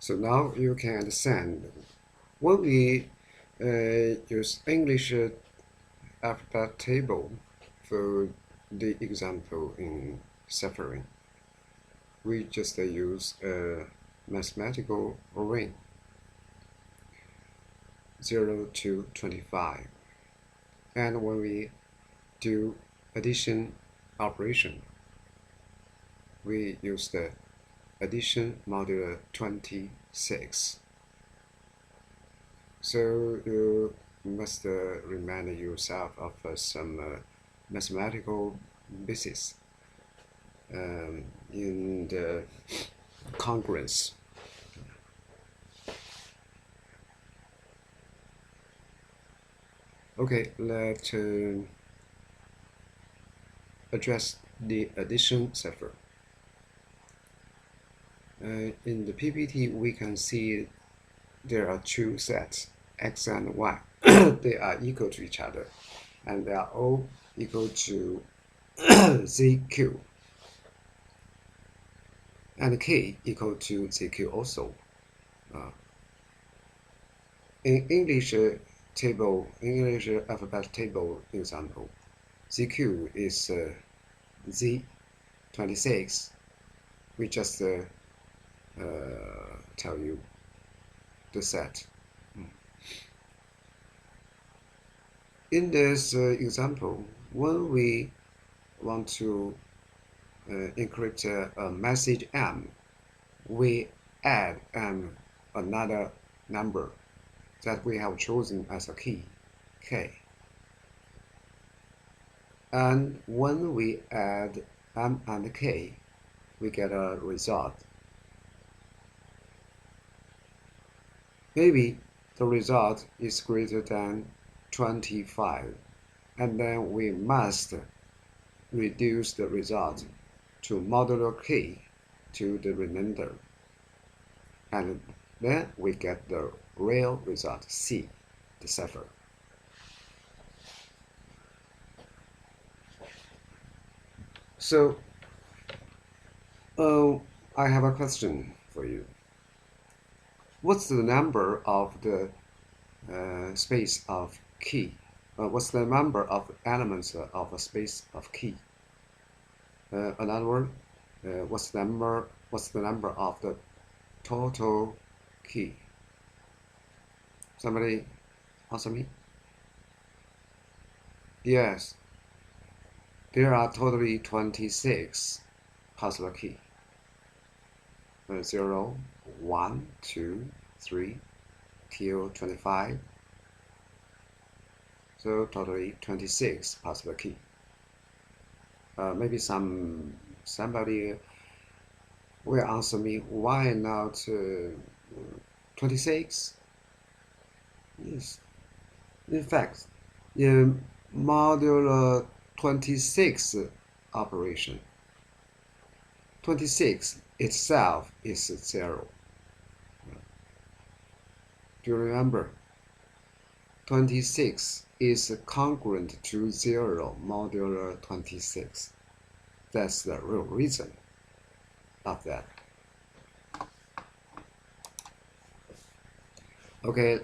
So now you can understand when we use English alphabet table for the example in ciphering. We just use a mathematical array 0 to 25. And when we do addition operation, we use the addition modulo 26. So you must remind yourself of some mathematical basis in the congruence. Okay, let's address the addition cipher. In the PPT, we can see there are two sets, x and y. They are equal to each other, and they are all equal to zq, and k equal to zq also. In English English alphabet table example, zq is z26. We just tell you the set. In this example, when we want to encrypt a message M, we add another number that we have chosen as a key, K. And when we add M and K, we get a result. Maybe the result is greater than 25, and then we must reduce the result to modulo K to the remainder, and then we get the real result C, the cipher. So I have a question for you. What's the number of the space of key? What's the number of elements of a space of key? Another word, what's the number of the total key? Somebody answer me? Yes, there are totally 26 possible keys. 0, 1, 2, 3, till 25. So totally 26 possible keys. Maybe somebody will answer me, why not 26? Yes. In fact, in modulo 26 operation, 26 itself is 0. Do you remember? 26 is congruent to 0 modulo 26. That's the real reason of that. Okay,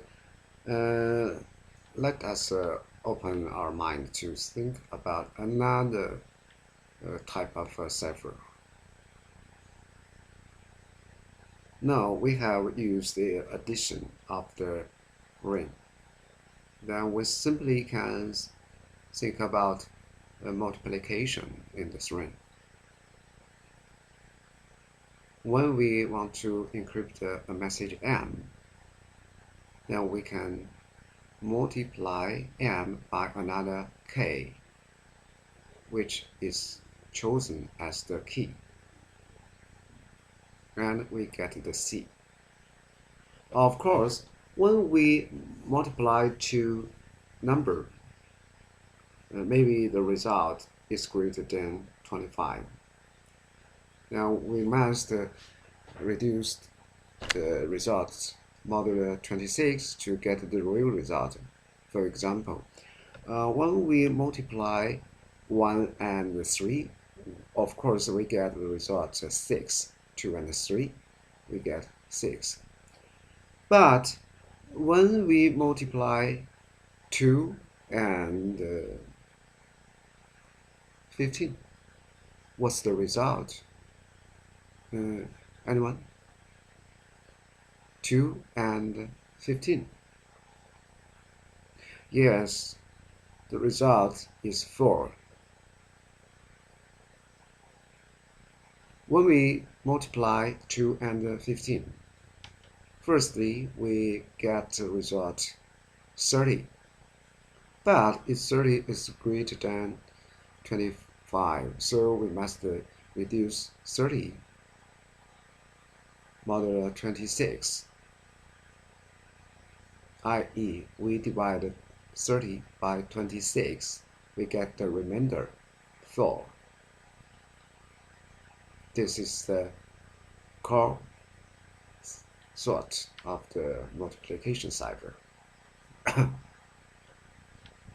let us open our mind to think about another type of cipher. Now we have used the addition of the ring. Then we simply can think about multiplication in this ring. When we want to encrypt a message M, then we can multiply M by another K, which is chosen as the key, and we get the C. Of course, when we multiply two numbers, maybe the result is greater than 25. Now we must reduce the results modulo 26 to get the real result. For example, when we multiply 1 and 3, of course we get the result 6. 2 and 3, we get 6. But when we multiply 2 and 15, what's the result? Anyone? 2 and 15. Yes, the result is 4. When we multiply 2 and 15, firstly, we get the result 30. But if 30 is greater than 25, so we must reduce 30 modulo 26, i.e. we divide 30 by 26, we get the remainder 4. This is the core sort of the multiplication cipher.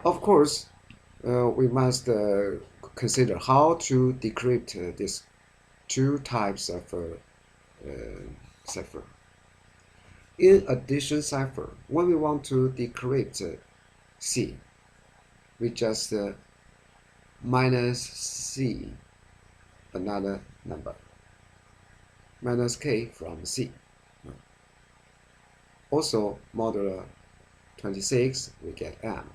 Of course, we must consider how to decrypt these two types of cipher. In addition cipher, when we want to decrypt C, we just minus C another number, minus K from C. Also, modulo 26, we get M.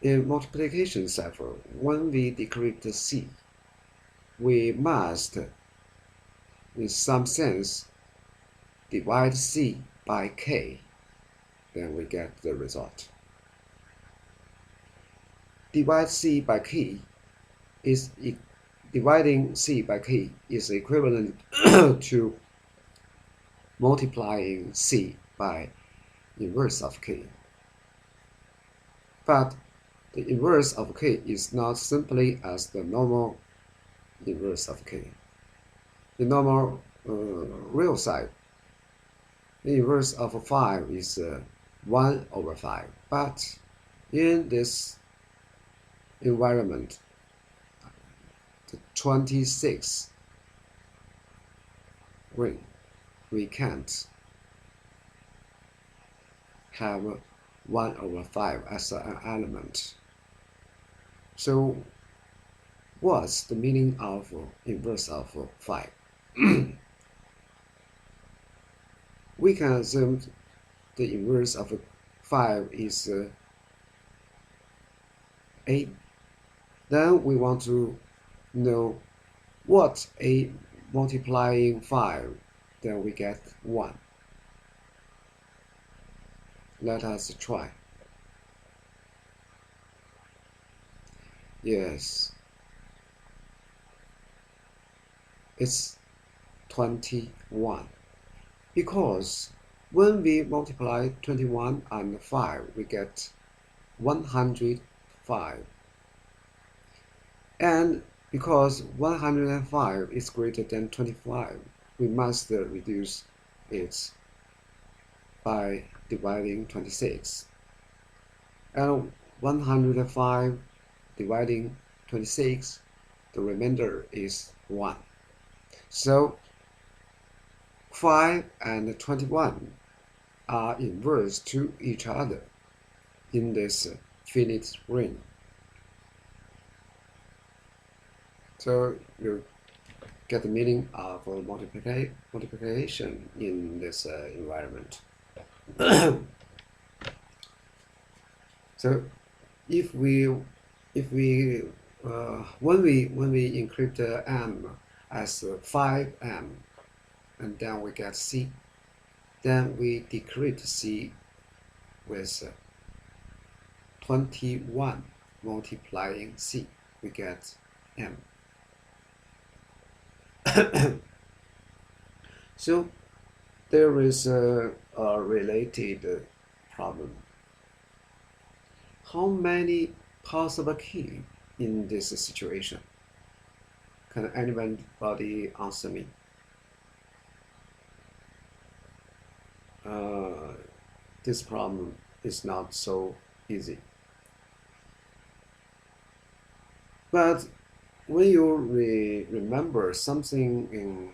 In multiplication cipher, when we decrypt C, we must, in some sense, divide C by K, then we get the result. Divide C by K is dividing C by K is equivalent to multiplying C by inverse of K. But the inverse of K is not simply as the normal inverse of K. The normal real side, the inverse of 5 is 1 over 5. But in this environment, the 26 ring, we can't have 1 over 5 as an element. So what's the meaning of inverse of 5? We can assume the inverse of 5 is 8. Then we want to know what a multiplying 5, then we get 1. Let us try. Yes, it's 21. Because when we multiply 21 and 5, we get 105. And because 105 is greater than 25, we must reduce it by dividing 26. And 105 dividing 26, the remainder is 1. So 5 and 21 are inverse to each other in this finite ring. So you get the meaning of multiplication in this environment. So if we when we encrypt M as 5M, and then we get C, then we decrypt C with 21 multiplying C, we get M. So there is a related problem. How many possible keys in this situation? Can anybody answer me? This problem is not so easy. But when you remember something in